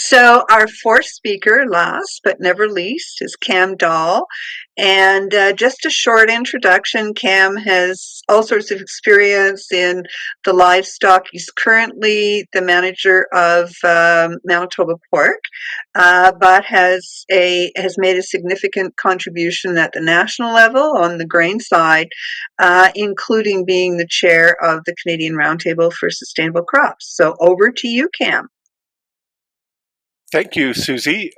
So our fourth speaker, last but never least, is Cam Dahl. And just a short introduction, Cam has all sorts of experience in the livestock. He's currently the manager of Manitoba Pork, but has made a significant contribution at the national level on the grain side, including being the chair of the Canadian Roundtable for Sustainable Crops. So over to you, Cam. Thank you, Susie.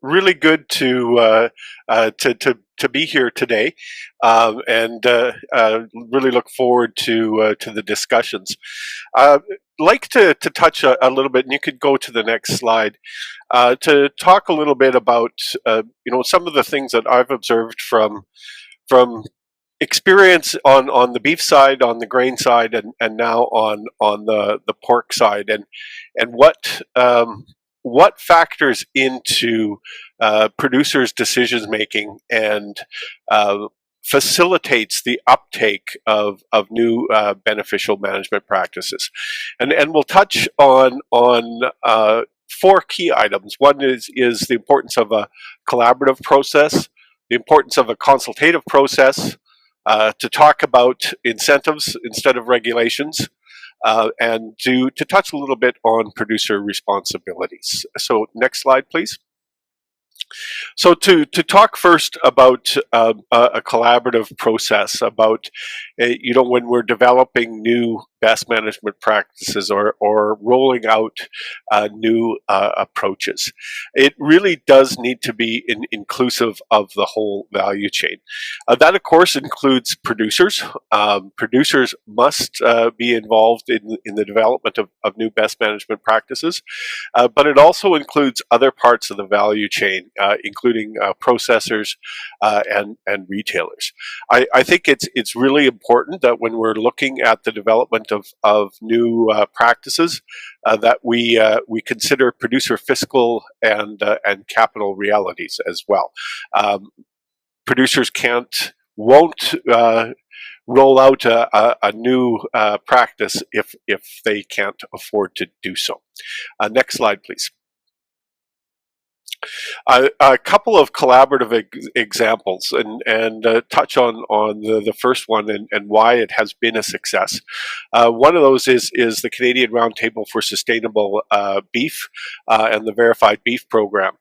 Really good to be here today, and really look forward to the discussions. Like to touch a little bit, and you could go to the next slide to talk a little bit about some of the things that I've observed from experience on the beef side, on the grain side, and now on the pork side, and what factors into producers' decision making and facilitates the uptake of new beneficial management practices. And we'll touch on four key items. One is the importance of a collaborative process, the importance of a consultative process, to talk about incentives instead of regulations, and to touch a little bit on producer responsibilities. So next slide, please. So to talk first about a collaborative process, about when we're developing new best management practices or rolling out new approaches, it really does need to be inclusive of the whole value chain. That, of course, includes producers. Producers must be involved in the development of new best management practices, but it also includes other parts of the value chain, including processors and retailers. I think it's really important that when we're looking at the development of new practices, that we consider producer fiscal and capital realities as well. Producers won't roll out a new practice if they can't afford to do so. Next slide, please. A couple of collaborative examples, and touch on the first one and why it has been a success. One of those is the Canadian Roundtable for Sustainable Beef and the Verified Beef Program,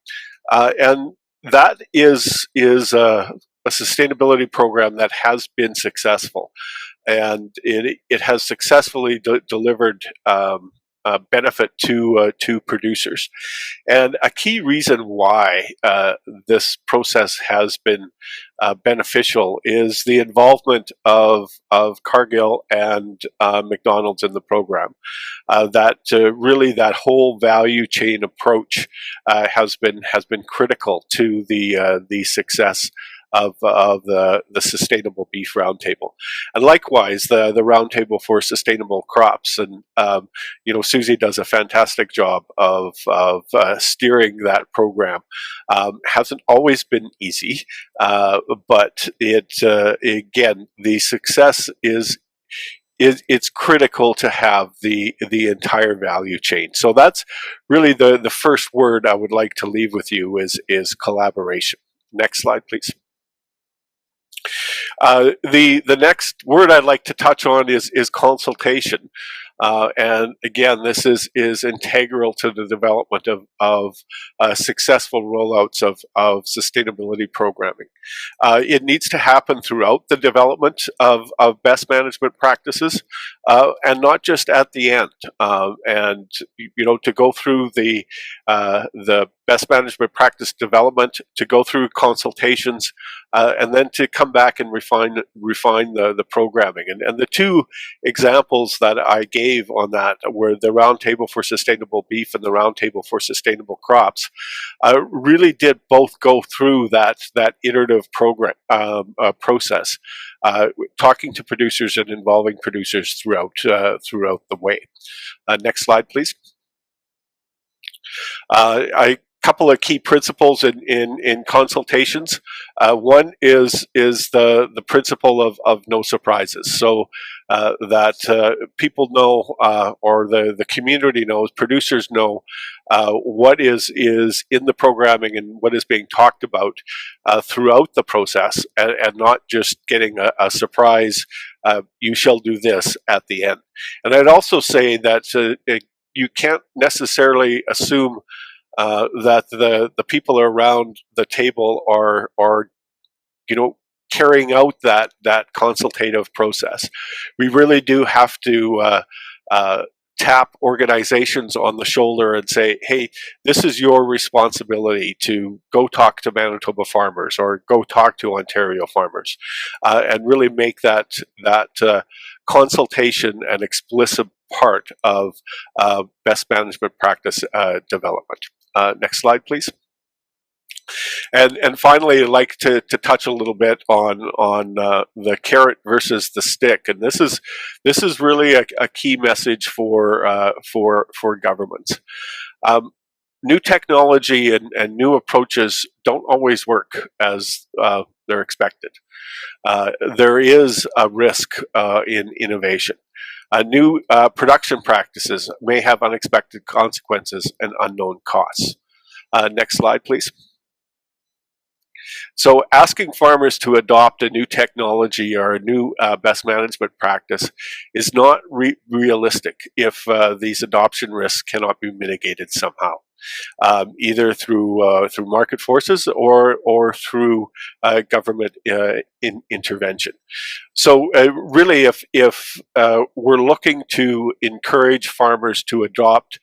and that is a sustainability program that has been successful, and it has successfully delivered benefit to producers. And a key reason why this process has been beneficial is the involvement of Cargill and McDonald's in the program. Really that whole value chain approach has been critical to the success of the Sustainable Beef Roundtable, and likewise the Roundtable for Sustainable Crops. And Susie does a fantastic job of steering that program. Hasn't always been easy, but again, the success is it's critical to have the entire value chain. So that's really the first word I would like to leave with you is collaboration. Next slide, please. The next word I'd like to touch on is consultation, and again, this is integral to the development of successful rollouts of sustainability programming. It needs to happen throughout the development of best management practices, and not just at the end. And to go through the best management practice development, to go through consultations, and then to come back and refine the programming. And the two examples that I gave on that were the Roundtable for Sustainable Beef and the Roundtable for Sustainable Crops. Really did both go through that iterative process, talking to producers and involving producers throughout the way. Next slide, please. A couple of key principles in consultations. One is the principle of no surprises. So that people know, or the community knows, producers know what is in the programming and what is being talked about throughout the process, and not just getting a surprise, you shall do this at the end. And I'd also say that you can't necessarily assume that the people around the table are carrying out that consultative process. We really do have to tap organizations on the shoulder and say, hey, this is your responsibility to go talk to Manitoba farmers or go talk to Ontario farmers, and really make that consultation an explicit part of best management practice development. Next slide, please. And finally, I'd like to touch a little bit on the carrot versus the stick, and this is really a key message for governments. New technology and new approaches don't always work as they're expected. There is a risk in innovation. New production practices may have unexpected consequences and unknown costs. Next slide, please. So asking farmers to adopt a new technology or a new best management practice is not realistic if these adoption risks cannot be mitigated somehow, either through market forces or through government intervention. So really, if we're looking to encourage farmers to adopt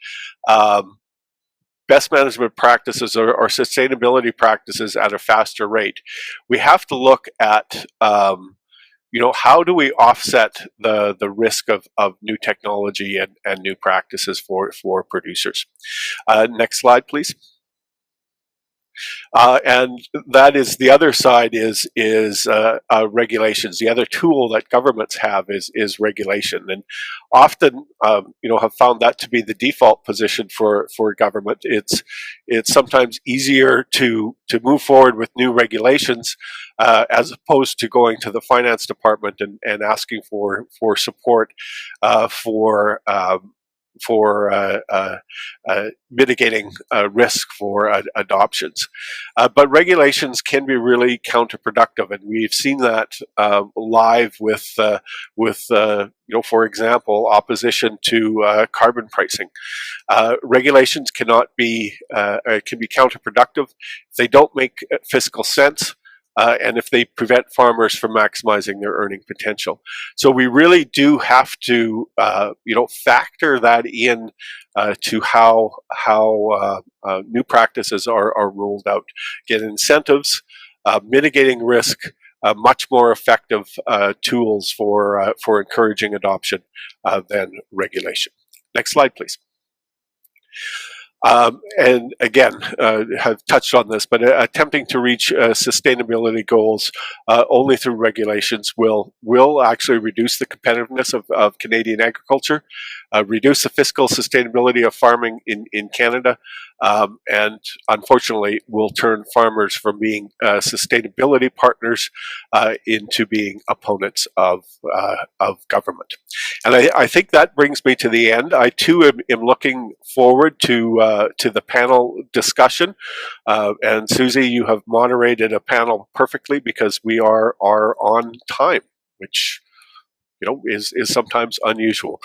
best management practices or sustainability practices at a faster rate, we have to look at how do we offset the risk of new technology and new practices for producers. Next slide, please. And that is the other side is regulations. The other tool that governments have is regulation, and often have found that to be the default position for government. It's sometimes easier to move forward with new regulations as opposed to going to the finance department and asking for support for mitigating risk for adoptions. But regulations can be really counterproductive, and we've seen that live with for example, opposition to carbon pricing. Regulations can be counterproductive if they don't make fiscal sense. And if they prevent farmers from maximizing their earning potential. So we really do have to, factor that in to how new practices are rolled out. Get incentives, mitigating risk, much more effective tools for encouraging adoption than regulation. Next slide, please. And again, have touched on this, but attempting to reach sustainability goals only through regulations will actually reduce the competitiveness of Canadian agriculture, reduce the fiscal sustainability of farming in Canada, and unfortunately will turn farmers from being sustainability partners into being opponents of government. And I think that brings me to the end. I too am looking forward to the panel discussion. And Susie, you have moderated a panel perfectly because we are on time, which is sometimes unusual.